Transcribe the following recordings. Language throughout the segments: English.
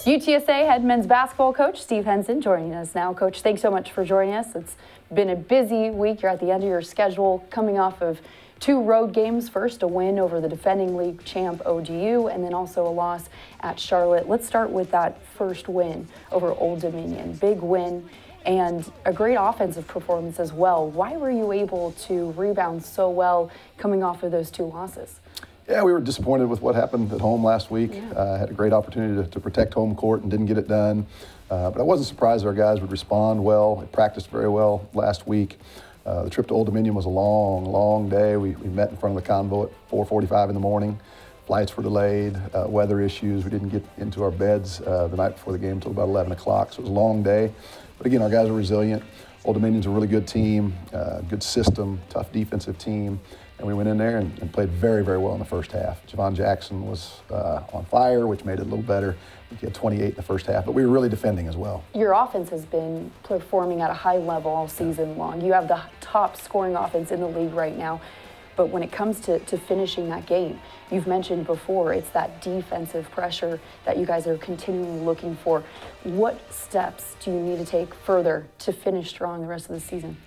UTSA head men's basketball coach Steve Henson joining us now. Coach, thanks so much for joining us. It's been a busy week. You're at the end of your schedule, coming off of 2 road games. First, a win over the defending league champ ODU, and then also a loss at Charlotte. Let's start with that first win over Old Dominion. Big win and a great offensive performance as well. Why were you able to rebound so well coming off of those 2 losses? Yeah, we were disappointed with what happened at home last week. Had a great opportunity to protect home court and didn't get it done. But I wasn't surprised our guys would respond well. They practiced very well last week. The trip to Old Dominion was a long, long day. We met in front of the convo at 4:45 in the morning. Flights were delayed, weather issues. We didn't get into our beds the night before the game until about 11 o'clock, so it was a long day. But again, our guys are resilient. Old Dominion's a really good team, good system, tough defensive team. And we went in there and played very, very well in the first half. Javon Jackson was on fire, which made it a little better. He had 28 in the first half, but we were really defending as well. Your offense has been performing at a high level all season long. You have the top scoring offense in the league right now. But when it comes to finishing that game, you've mentioned before, it's that defensive pressure that you guys are continually looking for. What steps do you need to take further to finish strong the rest of the season?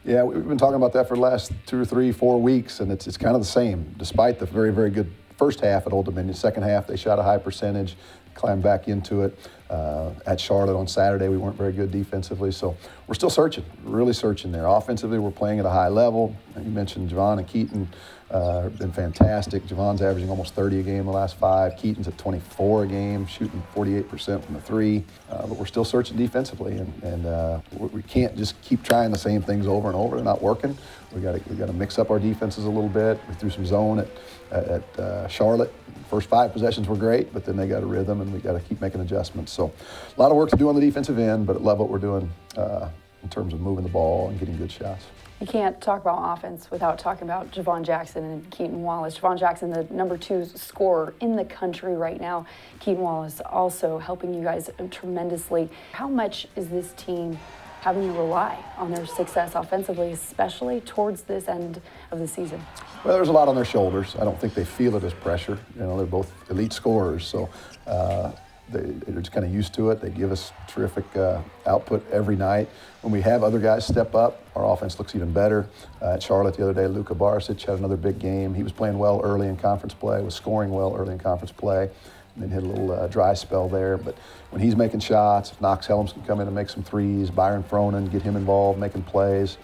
Yeah, we've been talking about that for the last 2 or 3, 4 weeks, and it's kind of the same. Despite the very, very good first half at Old Dominion, second half they shot a high percentage, climbed back into it. At Charlotte on Saturday, we weren't very good defensively, so we're still searching, really searching there. Offensively, we're playing at a high level. You mentioned Javon and Keaton have been fantastic. Javon's averaging almost 30 a game the last 5. Keaton's at 24 a game, shooting 48% from the 3. But we're still searching defensively, and we can't just keep trying the same things over and over. They're not working. We got to mix up our defenses a little bit. We threw some zone at Charlotte. First 5 possessions were great, but then they got a rhythm, and we got to keep making adjustments. So a lot of work to do on the defensive end, but I love what we're doing in terms of moving the ball and getting good shots. You can't talk about offense without talking about Javon Jackson and Keaton Wallace. Javon Jackson, the number 2 scorer in the country right now. Keaton Wallace also helping you guys tremendously. How much is this team having to rely on their success offensively, especially towards this end of the season? Well, there's a lot on their shoulders. I don't think they feel it as pressure. You know, they're both elite scorers, so they're just kind of used to it. They give us terrific output every night. When we have other guys step up, our offense looks even better. At Charlotte the other day, Luka Barisic had another big game. He was playing well early in conference play, was scoring well early in conference play, and then hit a little dry spell there. But when he's making shots, if Knox Helms can come in and make some threes, Byron Fronin, get him involved, making plays,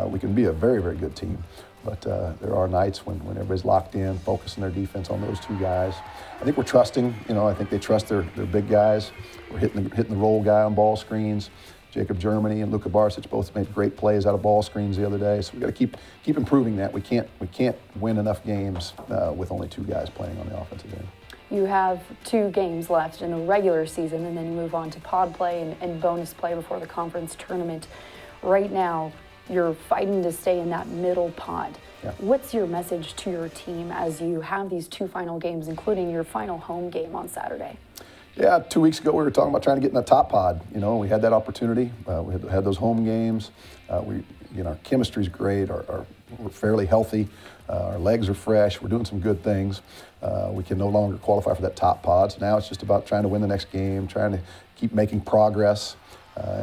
we can be a very, very good team. But there are nights when everybody's locked in, focusing their defense on those 2 guys. I think we're trusting. You know, I think they trust their big guys. We're hitting the roll guy on ball screens. Jacob Germany and Luka Barisic both made great plays out of ball screens the other day. So we got to keep improving that. We can't win enough games with only 2 guys playing on the offensive end. You have 2 games left in the regular season, and then you move on to pod play and bonus play before the conference tournament. Right now, you're fighting to stay in that middle pod. Yeah. What's your message to your team as you have these 2 final games, including your final home game on Saturday? Yeah, 2 weeks ago we were talking about trying to get in the top pod. You know, we had that opportunity. We had those home games. Our chemistry's great. We're fairly healthy. Our legs are fresh. We're doing some good things. We can no longer qualify for that top pod. So now it's just about trying to win the next game, trying to keep making progress.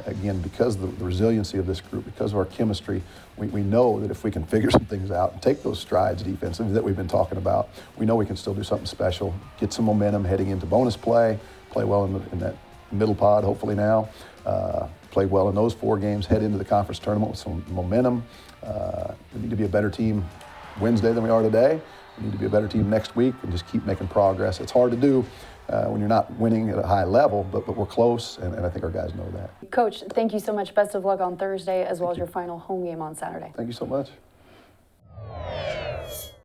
Again, because of the resiliency of this group, because of our chemistry, we know that if we can figure some things out and take those strides defensively that we've been talking about, we know we can still do something special, get some momentum heading into bonus play well in that middle pod, hopefully now, play well in those 4 games, head into the conference tournament with some momentum. We need to be a better team Wednesday than we are today. We need to be a better team next week and just keep making progress. It's hard to do when you're not winning at a high level, but we're close, and I think our guys know that. Coach, thank you so much. Best of luck on Thursday, as well as your final home game on Saturday. Thank you so much.